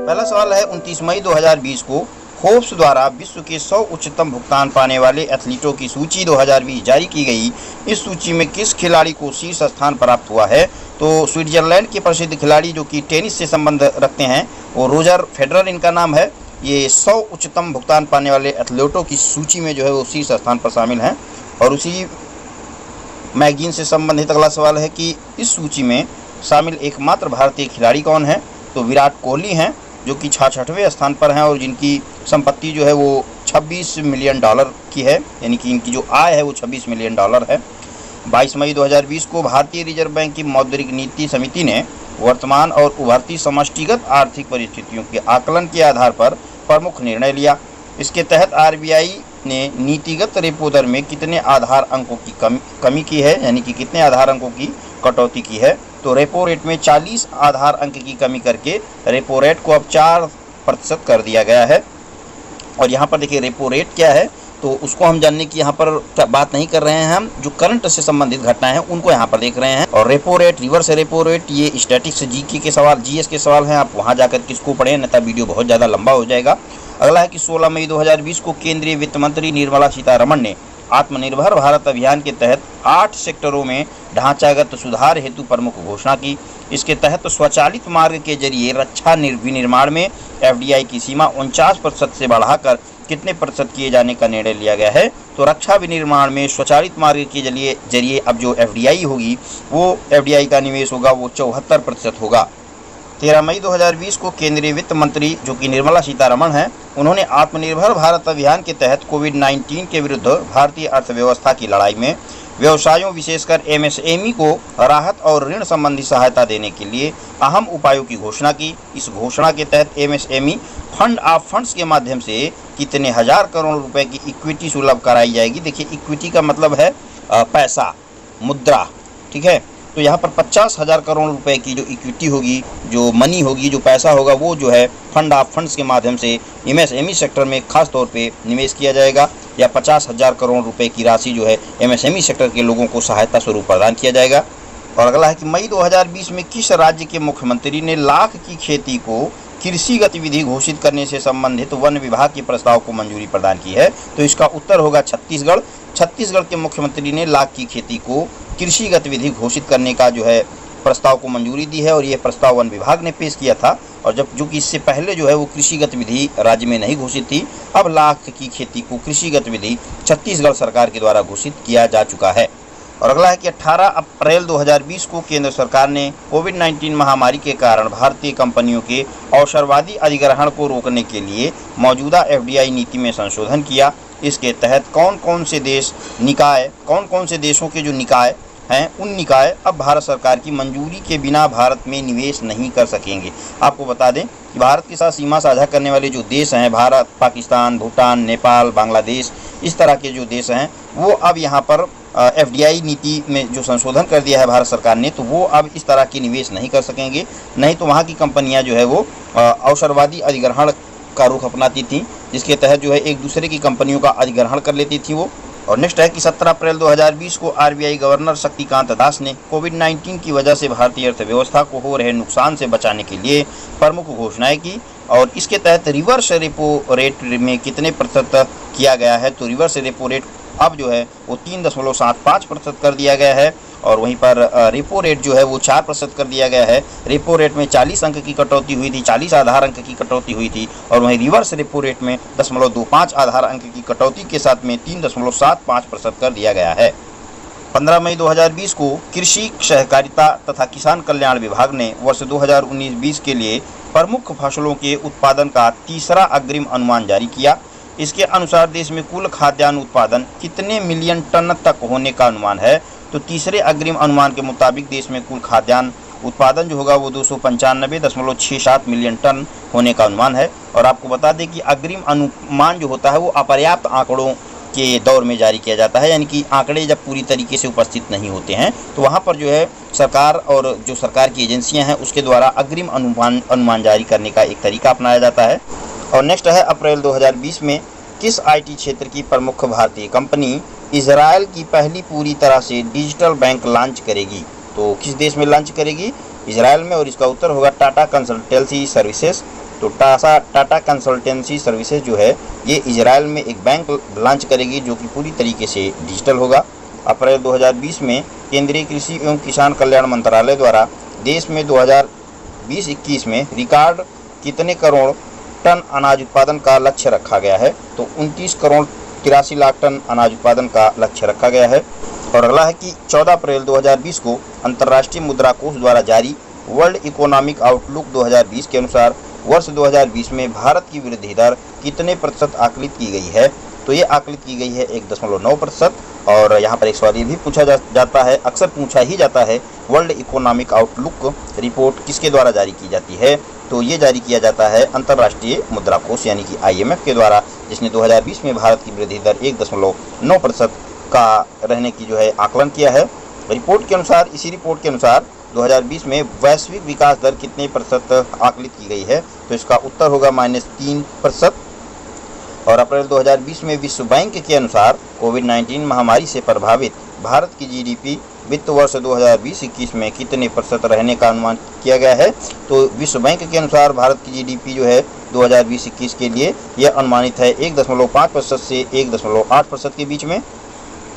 पहला सवाल है 29 मई 2020 को फोर्ब्स द्वारा विश्व के 100 उच्चतम भुगतान पाने वाले एथलीटों की सूची 2020 जारी की गई। इस सूची में किस खिलाड़ी को शीर्ष स्थान प्राप्त हुआ है? तो स्विट्जरलैंड के प्रसिद्ध खिलाड़ी जो कि टेनिस से संबंध रखते हैं वो रोजर फेडरर इनका नाम है। ये 100 उच्चतम भुगतान पाने वाले एथलीटों की सूची में जो है वो शीर्ष स्थान पर शामिल हैं। और उसी मैगजीन से संबंधित अगला सवाल है कि इस सूची में शामिल एकमात्र भारतीय खिलाड़ी कौन है? तो विराट कोहली हैं जो कि 66वें स्थान पर हैं और जिनकी संपत्ति जो है वो $26 मिलियन की है, यानी कि इनकी जो आय है वो $26 मिलियन है। 22 मई 2020 को भारतीय रिजर्व बैंक की मौद्रिक नीति समिति ने वर्तमान और उभरती समष्टिगत आर्थिक परिस्थितियों के आकलन के आधार पर प्रमुख निर्णय लिया। इसके तहत आरबीआई ने नीतिगत रेपो दर में कितने आधार अंकों की कमी की है, यानी कि कितने आधार अंकों की कटौती की है? तो रेपो रेट में 40 आधार अंक की कमी करके रेपो रेट को अब 4% कर दिया गया है। और यहाँ पर देखिए रेपो रेट क्या है तो उसको हम जानने की यहाँ पर बात नहीं कर रहे हैं, हम जो करंट से संबंधित घटनाएं हैं उनको यहाँ पर देख रहे हैं। और repo rate, reverse repo rate, ये स्टैटिक्स जीके के सवाल, जीएस के सवाल हैं, आप वहाँ जाकर किसको पढ़ें, अन्यथा वीडियो बहुत ज़्यादा लंबा हो जाएगा। अगला है कि 16 मई 2020 को केंद्रीय वित्त मंत्री निर्मला सीतारमण ने आत्मनिर्भर भारत अभियान के तहत 8 सेक्टरों में ढांचागत सुधार हेतु प्रमुख घोषणा की। इसके तहत स्वचालित मार्ग के जरिए रक्षा विनिर्माण में एफडीआई की सीमा 49% से बढ़ाकर कितने प्रतिशत किए जाने का निर्णय लिया गया है? तो रक्षा विनिर्माण में स्वचालित मार्ग के जरिए अब जो एफडीआई होगी वो एफडीआई का निवेश होगा वो 74% होगा। 13 मई 2020 को केंद्रीय वित्त मंत्री जो कि निर्मला सीतारमण हैं, उन्होंने आत्मनिर्भर भारत अभियान के तहत कोविड-19 के विरुद्ध भारतीय अर्थव्यवस्था की लड़ाई में व्यवसायों विशेषकर एमएसएमई को राहत और ऋण संबंधी सहायता देने के लिए अहम उपायों की घोषणा की। इस घोषणा के तहत एमएसएमई फंड ऑफ फंड्स के माध्यम से कितने हजार करोड़ रुपए की इक्विटी सुलभ कराई जाएगी। देखिए इक्विटी का मतलब है पैसा, मुद्रा, ठीक है। तो यहाँ पर 50,000 करोड़ रुपए की जो इक्विटी होगी, जो मनी होगी, जो पैसा होगा वो जो है फंड ऑफ फंड्स के माध्यम से एमएसएमई सेक्टर में खास तौर पे निवेश किया जाएगा, या 50,000 करोड़ रुपए की राशि जो है एमएसएमई सेक्टर के लोगों को सहायता स्वरूप प्रदान किया जाएगा। और अगला है कि मई 2020 में किस राज्य के मुख्यमंत्री ने लाख की खेती को कृषि गतिविधि घोषित करने से संबंधित वन विभाग के प्रस्ताव को मंजूरी प्रदान की है? तो इसका उत्तर होगा छत्तीसगढ़। छत्तीसगढ़ के मुख्यमंत्री ने लाख की खेती को कृषि गतिविधि घोषित करने का जो है प्रस्ताव को मंजूरी दी है और ये प्रस्ताव वन विभाग ने पेश किया था। और जब जो कि इससे पहले जो है वो कृषि गतिविधि राज्य में नहीं घोषित थी, अब लाख की खेती को कृषि गतिविधि छत्तीसगढ़ सरकार के द्वारा घोषित किया जा चुका है। और अगला है कि 18 अप्रैल 2020 को केंद्र सरकार ने कोविड-19 महामारी के कारण भारतीय कंपनियों के अवसरवादी अधिग्रहण को रोकने के लिए मौजूदा एफडीआई नीति में संशोधन किया। इसके तहत कौन कौन से देशों के जो निकाय हैं उन निकाय अब भारत सरकार की मंजूरी के बिना भारत में निवेश नहीं कर सकेंगे। आपको बता दें कि भारत के साथ सीमा साझा करने वाले जो देश हैं, भारत, पाकिस्तान, भूटान, नेपाल, बांग्लादेश, इस तरह के जो देश हैं वो अब यहाँ पर एफडीआई नीति में जो संशोधन कर दिया है भारत सरकार ने, तो वो अब इस तरह के निवेश नहीं कर सकेंगे। नहीं तो वहाँ की कंपनियाँ जो है वो अवसरवादी अधिग्रहण का रुख अपनाती थी, जिसके तहत जो है एक दूसरे की कंपनियों का अधिग्रहण कर लेती थी वो। और नेक्स्ट है कि 17 अप्रैल 2020 को आरबीआई गवर्नर शक्तिकांत दास ने कोविड-19 की वजह से भारतीय अर्थव्यवस्था को हो रहे नुकसान से बचाने के लिए प्रमुख घोषणाएं की। और इसके तहत रिवर्स रेपो रेट में कितने प्रतिशत किया गया है? तो रिवर्स रेपो रेट अब जो है वो 3.75% कर दिया गया है। और वहीं पर रेपो रेट जो है वो 4% कर दिया गया है। रेपो रेट में 40 अंक की कटौती हुई थी, 40 आधार अंक की कटौती हुई थी। और वहीं रिवर्स रेपो रेट में 0.25 आधार अंक की कटौती के साथ में 3.75% कर दिया गया है। 15 मई 2020 को कृषि, सहकारिता तथा किसान कल्याण विभाग ने वर्ष 2019-20 के लिए प्रमुख फसलों के उत्पादन का तीसरा अग्रिम अनुमान जारी किया। इसके अनुसार देश में कुल खाद्यान्न उत्पादन कितने मिलियन टन तक होने का अनुमान है? तो तीसरे अग्रिम अनुमान के मुताबिक देश में कुल खाद्यान्न उत्पादन जो होगा वो 295.67 मिलियन टन होने का अनुमान है। और आपको बता दें कि अग्रिम अनुमान जो होता है वो अपर्याप्त आंकड़ों के दौर में जारी किया जाता है, यानी कि आंकड़े जब पूरी तरीके से उपस्थित नहीं होते हैं तो वहाँ पर जो है सरकार और जो सरकार की एजेंसियाँ हैं उसके द्वारा अग्रिम अनुमान जारी करने का एक तरीका अपनाया जाता है। और नेक्स्ट है अप्रैल 2020 में किस आईटी क्षेत्र की प्रमुख भारतीय कंपनी इजराइल की पहली पूरी तरह से डिजिटल बैंक लॉन्च करेगी? तो किस देश में लॉन्च करेगी? इजराइल में। और इसका उत्तर होगा टाटा कंसल्टेंसी सर्विसेज। तो टाटा कंसल्टेंसी सर्विसेज जो है ये इजराइल में एक बैंक लॉन्च करेगी जो कि पूरी तरीके से डिजिटल होगा। अप्रैल 2020 में केंद्रीय कृषि एवं किसान कल्याण मंत्रालय द्वारा देश में 2020-21 में रिकॉर्ड कितने करोड़ टन अनाज उत्पादन का लक्ष्य रखा गया है? तो 29 करोड़ 83 लाख टन अनाज उत्पादन का लक्ष्य रखा गया है। और अगला है कि 14 अप्रैल 2020 को अंतर्राष्ट्रीय मुद्रा कोष द्वारा जारी वर्ल्ड इकोनॉमिक आउटलुक 2020 के अनुसार वर्ष 2020 में भारत की वृद्धि दर कितने प्रतिशत आकलित की गई है? तो ये आकलित की गई है 1.9%। और यहाँ पर एक सवाल ये भी पूछा जाता है, अक्सर पूछा ही जाता है, वर्ल्ड इकोनॉमिक आउटलुक रिपोर्ट किसके द्वारा जारी की जाती है? तो ये जारी किया जाता है अंतर्राष्ट्रीय मुद्रा कोष यानी कि IMF के द्वारा, जिसने 2020 में भारत की वृद्धि दर 1.9% का रहने की जो है आकलन किया है। रिपोर्ट के अनुसार, इसी रिपोर्ट के अनुसार 2020 में वैश्विक विकास दर कितने प्रतिशत आकलित की गई है? तो इसका उत्तर होगा -3%। और अप्रैल 2020 में विश्व बैंक के अनुसार कोविड-19 महामारी से प्रभावित भारत की GDP वित्त वर्ष 2020-21 में कितने प्रतिशत रहने का अनुमान किया गया है? तो विश्व बैंक के अनुसार भारत की GDP जो है 2020-21 के लिए यह अनुमानित है 1.5% से 1.8% के बीच में।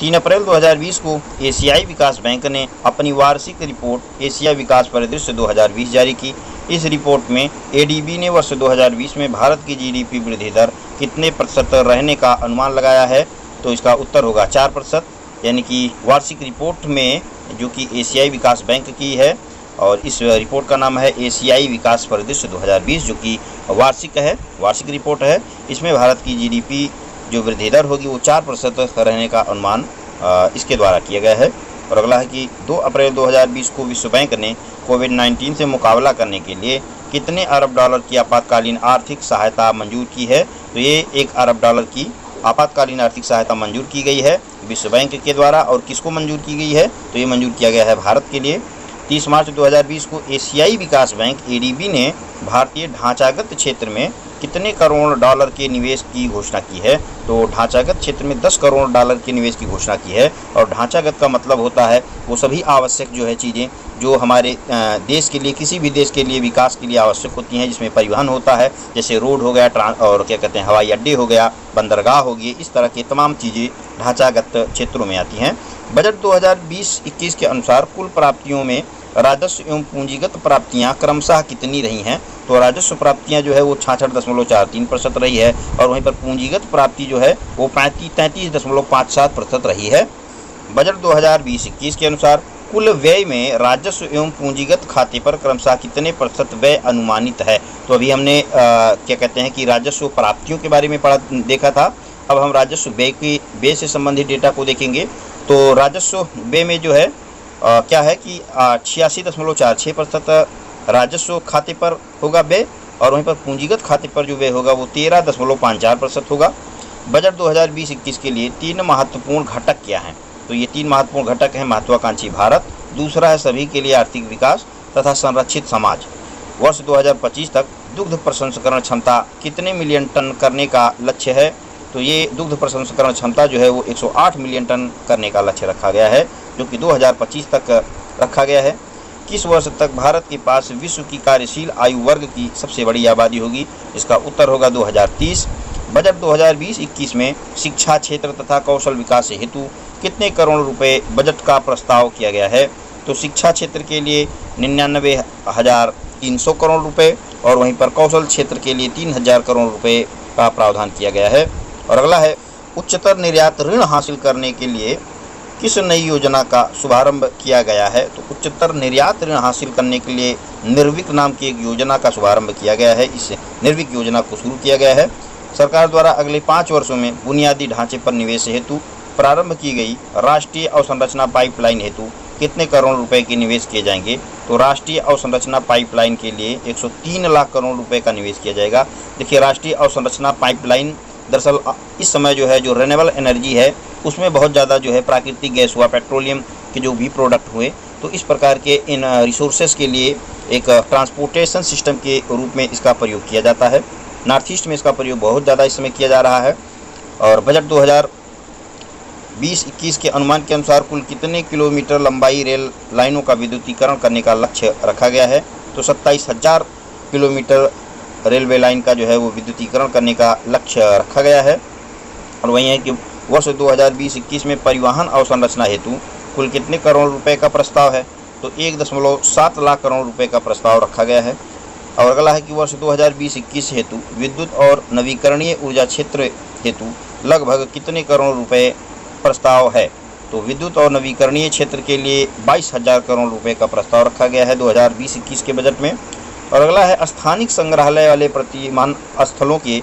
3 अप्रैल 2020 को एशियाई विकास बैंक ने अपनी वार्षिक रिपोर्ट एशिया विकास परिदृश्य 2020 जारी की। इस रिपोर्ट में ADB ने वर्ष 2020 में भारत की GDP वृद्धि दर कितने प्रतिशत रहने का अनुमान लगाया है? तो इसका उत्तर होगा 4%। यानी कि वार्षिक रिपोर्ट में जो कि एशियाई विकास बैंक की है, और इस रिपोर्ट का नाम है एशियाई विकास परिदृश्य 2020, जो कि वार्षिक रिपोर्ट है। इसमें भारत की GDP जो वृद्धि दर होगी वो 4% रहने का अनुमान इसके द्वारा किया गया है। और अगला है कि 2 अप्रैल 2020 को विश्व बैंक ने कोविड-19 से मुकाबला करने के लिए कितने अरब डॉलर की आपातकालीन आर्थिक सहायता मंजूर की है? तो ये 1 अरब डॉलर की आपातकालीन आर्थिक सहायता मंजूर की गई है विश्व बैंक के द्वारा। और किसको मंजूर की गई है? तो ये मंजूर किया गया है भारत के लिए। 30 मार्च 2020 को एशियाई विकास बैंक ADB ने भारतीय ढांचागत क्षेत्र में कितने करोड़ डॉलर के निवेश की घोषणा की है? तो ढांचागत क्षेत्र में 10 करोड़ डॉलर के निवेश की घोषणा की है। और ढांचागत का मतलब होता है वो सभी आवश्यक जो है चीज़ें जो हमारे देश के लिए, किसी भी देश के लिए विकास के लिए आवश्यक होती हैं, जिसमें परिवहन होता है, जैसे रोड हो गया, और क्या कहते हैं, हवाई अड्डे हो गया, बंदरगाह हो गई, इस तरह के तमाम चीज़ें ढांचागत क्षेत्रों में आती हैं। बजट 2020-21 के अनुसार कुल प्राप्तियों में राजस्व एवं पूंजीगत प्राप्तियां क्रमशः कितनी रही हैं? तो राजस्व प्राप्तियां जो है वो 66.43% रही है। और वहीं पर पूंजीगत प्राप्ति जो है वो 33.57% रही है। बजट 2020-21 के अनुसार कुल व्यय में राजस्व एवं पूंजीगत खाते पर क्रमशः कितने प्रतिशत व्यय अनुमानित है? तो अभी हमने क्या कहते हैं कि राजस्व प्राप्तियों के बारे में देखा था। अब हम राजस्व व्यय से संबंधित डेटा को देखेंगे। तो राजस्व व्यय में जो है क्या है कि 86.46% राजस्व खाते पर होगा व्यय, और वहीं पर पूंजीगत खाते पर जो व्यय होगा वो 13.54% होगा। बजट 2020-21 के लिए 3 महत्वपूर्ण घटक क्या हैं? तो ये 3 महत्वपूर्ण घटक हैं। महत्वाकांक्षी भारत, दूसरा है सभी के लिए आर्थिक विकास, तथा संरक्षित समाज। वर्ष 2025 तक दुग्ध प्रसंस्करण क्षमता कितने मिलियन टन करने का लक्ष्य है? तो ये दुग्ध प्रसंस्करण क्षमता जो है वो 108 मिलियन टन करने का लक्ष्य रखा गया है, जो कि 2025 तक रखा गया है। किस वर्ष तक भारत के पास विश्व की कार्यशील आयु वर्ग की सबसे बड़ी आबादी होगी? इसका उत्तर होगा 2030। बजट 2020-21 में शिक्षा क्षेत्र तथा कौशल विकास हेतु कितने करोड़ रुपए बजट का प्रस्ताव किया गया है? तो शिक्षा क्षेत्र के लिए 99,300 करोड़ रुपए, और वहीं पर कौशल क्षेत्र के लिए 3,000 करोड़ रुपए का प्रावधान किया गया है। और अगला है, उच्चतर निर्यात ऋण हासिल करने के लिए किस नई योजना का शुभारंभ किया गया है? तो उच्चतर निर्यात ऋण हासिल करने के लिए निर्विक नाम की एक योजना का शुभारंभ किया गया है। इस निर्विक योजना को शुरू किया गया है। सरकार द्वारा अगले 5 वर्षों में बुनियादी ढांचे पर निवेश हेतु प्रारंभ की गई राष्ट्रीय अवसंरचना पाइपलाइन हेतु कितने करोड़ रुपए के निवेश किए जाएंगे? तो राष्ट्रीय अवसंरचना पाइपलाइन के लिए 103 लाख करोड़ रुपए का निवेश किया जाएगा। देखिए, राष्ट्रीय अवसंरचना पाइपलाइन दरअसल इस समय जो है जो रिन्यूएबल एनर्जी है उसमें बहुत ज़्यादा जो है प्राकृतिक गैस हुआ, पेट्रोलियम के जो भी प्रोडक्ट हुए, तो इस प्रकार के इन रिसोर्सेज के लिए एक ट्रांसपोर्टेशन सिस्टम के रूप में इसका प्रयोग किया जाता है। नॉर्थ ईस्ट में इसका प्रयोग बहुत ज़्यादा इस समय किया जा रहा है। और बजट 2020-21 के अनुमान के अनुसार कुल कितने किलोमीटर लंबाई रेल लाइनों का विद्युतीकरण करने का लक्ष्य रखा गया है? तो 27,000 किलोमीटर रेलवे लाइन का जो है वो विद्युतीकरण करने का लक्ष्य रखा गया है। और वही है कि वर्ष 2020-21 में परिवहन अवसंरचना हेतु कुल कितने करोड़ रुपए का प्रस्ताव है, तो 1.7 लाख करोड़ रुपए का प्रस्ताव रखा गया है। और अगला है कि वर्ष 2020-21 हेतु विद्युत और नवीकरणीय ऊर्जा क्षेत्र हेतु लगभग कितने करोड़ रुपए प्रस्ताव है, तो विद्युत और नवीकरणीय क्षेत्र के लिए 22,000 करोड़ रुपए का प्रस्ताव रखा गया है 2020-21 के बजट में। और अगला है स्थानिक संग्रहालय वाले प्रतिमान स्थलों के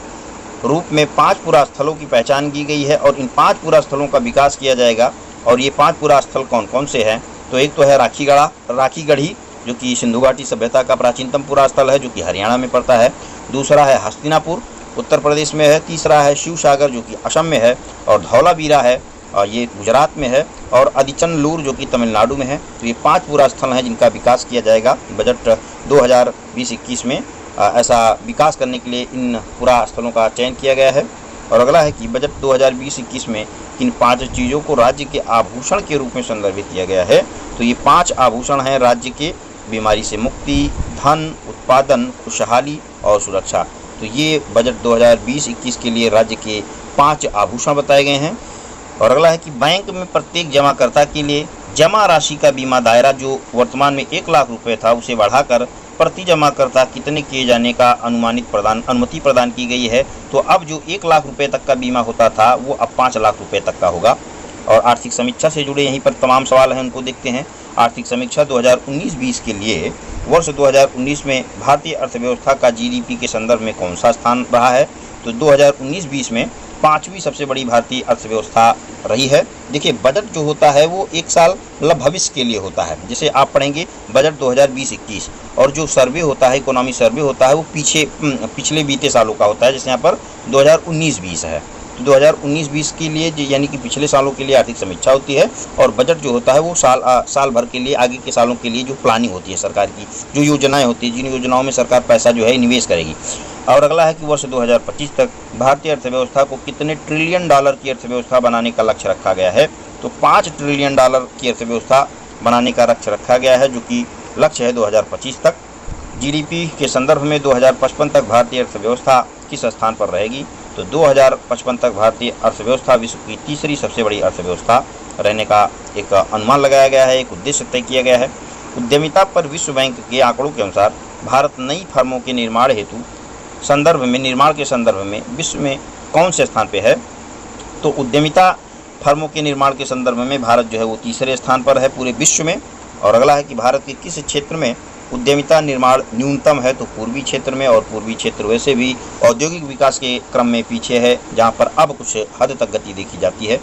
रूप में 5 पुरा स्थलों की पहचान की गई है और इन 5 पुरा स्थलों का विकास किया जाएगा। और ये 5 पुरा स्थल कौन कौन से हैं, तो एक तो है राखीगढ़ी जो कि सिंधु घाटी सभ्यता का प्राचीनतम पुरा स्थल है जो कि हरियाणा में पड़ता है। दूसरा है हस्तिनापुर उत्तर प्रदेश में है। तीसरा है शिव सागर जो कि असम में है। और धौलावीरा है और ये गुजरात में है। और अदिचनलूर जो कि तमिलनाडु में है। तो ये 5 पुरा स्थल हैं जिनका विकास किया जाएगा बजट 2020-21 में। ऐसा विकास करने के लिए इन पुरा स्थलों का चयन किया गया है। और अगला है कि बजट 2020-21 में इन 5 चीज़ों को राज्य के आभूषण के रूप में संदर्भित किया गया है। तो ये 5 आभूषण हैं राज्य के: बीमारी से मुक्ति, धन, उत्पादन, खुशहाली और सुरक्षा। तो ये बजट 2020-21 के लिए राज्य के 5 आभूषण बताए गए हैं। और अगला है कि बैंक में प्रत्येक जमाकर्ता के लिए जमा राशि का बीमा दायरा जो वर्तमान में 1 लाख रुपए था उसे बढ़ाकर प्रति जमाकर्ता कितने किए जाने का अनुमति प्रदान की गई है। तो अब जो 1 लाख रुपए तक का बीमा होता था वो अब 5 लाख रुपए तक का होगा। और आर्थिक समीक्षा से जुड़े यहीं पर तमाम सवाल हैं, उनको देखते हैं। आर्थिक समीक्षा 2019-20 के लिए वर्ष 2019 में भारतीय अर्थव्यवस्था का जीडीपी के संदर्भ में कौन सा स्थान रहा है, तो 2019-20 में 5वीं सबसे बड़ी भारतीय अर्थव्यवस्था रही है। देखिए, बजट जो होता है वो 1 साल मतलब भविष्य के लिए होता है। जैसे आप पढ़ेंगे बजट 2020-21 और जो सर्वे होता है, इकोनॉमी सर्वे होता है, वो पिछले बीते सालों का होता है। जैसे यहाँ पर 2019-20 है, तो 2019-20 के लिए यानी कि पिछले सालों के लिए आर्थिक समीक्षा होती है। और बजट जो होता है वो साल भर के लिए, आगे के सालों के लिए जो प्लानिंग होती है सरकार की, जो योजनाएं होती है, जिन योजनाओं में सरकार पैसा जो है निवेश करेगी। और अगला है कि वर्ष 2025 तक भारतीय अर्थव्यवस्था को कितने ट्रिलियन डॉलर की अर्थव्यवस्था बनाने का लक्ष्य रखा गया है, तो 5 ट्रिलियन डॉलर की अर्थव्यवस्था बनाने का लक्ष्य रखा गया है, जो कि लक्ष्य है 2025 तक। जीडीपी के संदर्भ में 2055 तक भारतीय अर्थव्यवस्था किस स्थान पर रहेगी, तो 2055 तक भारतीय अर्थव्यवस्था विश्व की तीसरी सबसे बड़ी अर्थव्यवस्था रहने का एक अनुमान लगाया गया है, एक उद्देश्य तय किया गया है। उद्यमिता पर विश्व बैंक के आंकड़ों के अनुसार भारत नई फर्मों के निर्माण के संदर्भ में विश्व में कौन से स्थान पे है, तो उद्यमिता फर्मों के निर्माण के संदर्भ में भारत जो है वो तीसरे स्थान पर है पूरे विश्व में। और अगला है कि भारत के किस क्षेत्र में उद्यमिता निर्माण न्यूनतम है, तो पूर्वी क्षेत्र में। और पूर्वी क्षेत्र वैसे भी औद्योगिक विकास के क्रम में पीछे है, जहां पर अब कुछ हद तक गति देखी जाती है।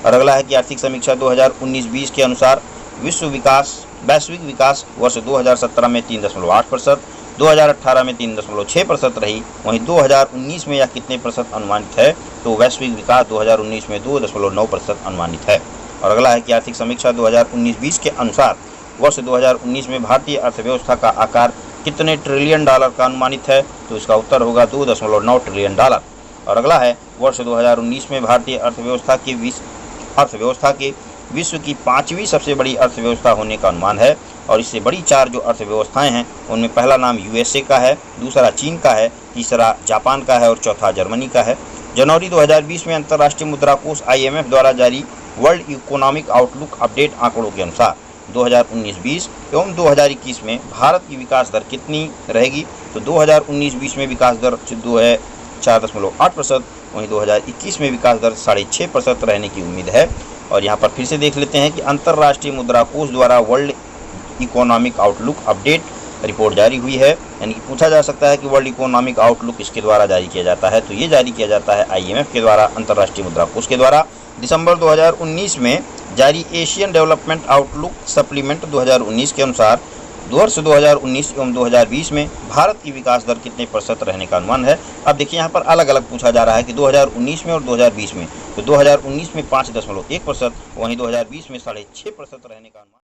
और अगला है कि आर्थिक समीक्षा 2019-20 के अनुसार वैश्विक विकास वर्ष 2017 में 3.8%, 2018 में 3.6% रही। वहीं 2019 में यह कितने प्रतिशत अनुमानित है, तो वैश्विक विकास 2019 में 2.9% अनुमानित है। और अगला है कि आर्थिक समीक्षा 2019-20 के अनुसार वर्ष 2019 में भारतीय अर्थव्यवस्था का आकार कितने ट्रिलियन डॉलर का अनुमानित है, तो इसका उत्तर होगा 2.9 ट्रिलियन डॉलर। और अगला है वर्ष 2019 में भारतीय अर्थव्यवस्था के विश्व की 5वीं सबसे बड़ी अर्थव्यवस्था होने का अनुमान है। और इससे बड़ी 4 जो अर्थव्यवस्थाएं हैं उनमें पहला नाम यूएसए का है, दूसरा चीन का है, तीसरा जापान का है और चौथा जर्मनी का है। जनवरी 2020 में अंतर्राष्ट्रीय मुद्रा कोष IMF द्वारा जारी वर्ल्ड इकोनॉमिक आउटलुक अपडेट आंकड़ों के अनुसार 2019-20 एवं 2021 में भारत की विकास दर कितनी रहेगी, तो 2019-20 में विकास दर जो है 4.8%, वहीं 2021 में विकास दर 6.5% रहने की उम्मीद है। और यहाँ पर फिर से देख लेते हैं कि अंतर्राष्ट्रीय मुद्रा कोष द्वारा world economic outlook update report जारी हुई है। यानी कि पूछा जा सकता है कि वर्ल्ड इकोनॉमिक आउटलुक किसके द्वारा जारी किया जाता है, तो ये जारी किया जाता है IMF के द्वारा, अंतर्राष्ट्रीय मुद्रा कोष के द्वारा। दिसंबर 2019 में जारी एशियन डेवलपमेंट आउटलुक सप्लीमेंट 2019 के अनुसार वर्ष 2019 एवं 2020 में भारत की विकास दर कितने प्रतिशत रहने का अनुमान है। अब देखिए, यहाँ पर अलग अलग पूछा जा रहा है कि 2019 में और 2020 में, तो 2019 में 5.1%, वहीं 2020 में 6.5% रहने का अनुमान।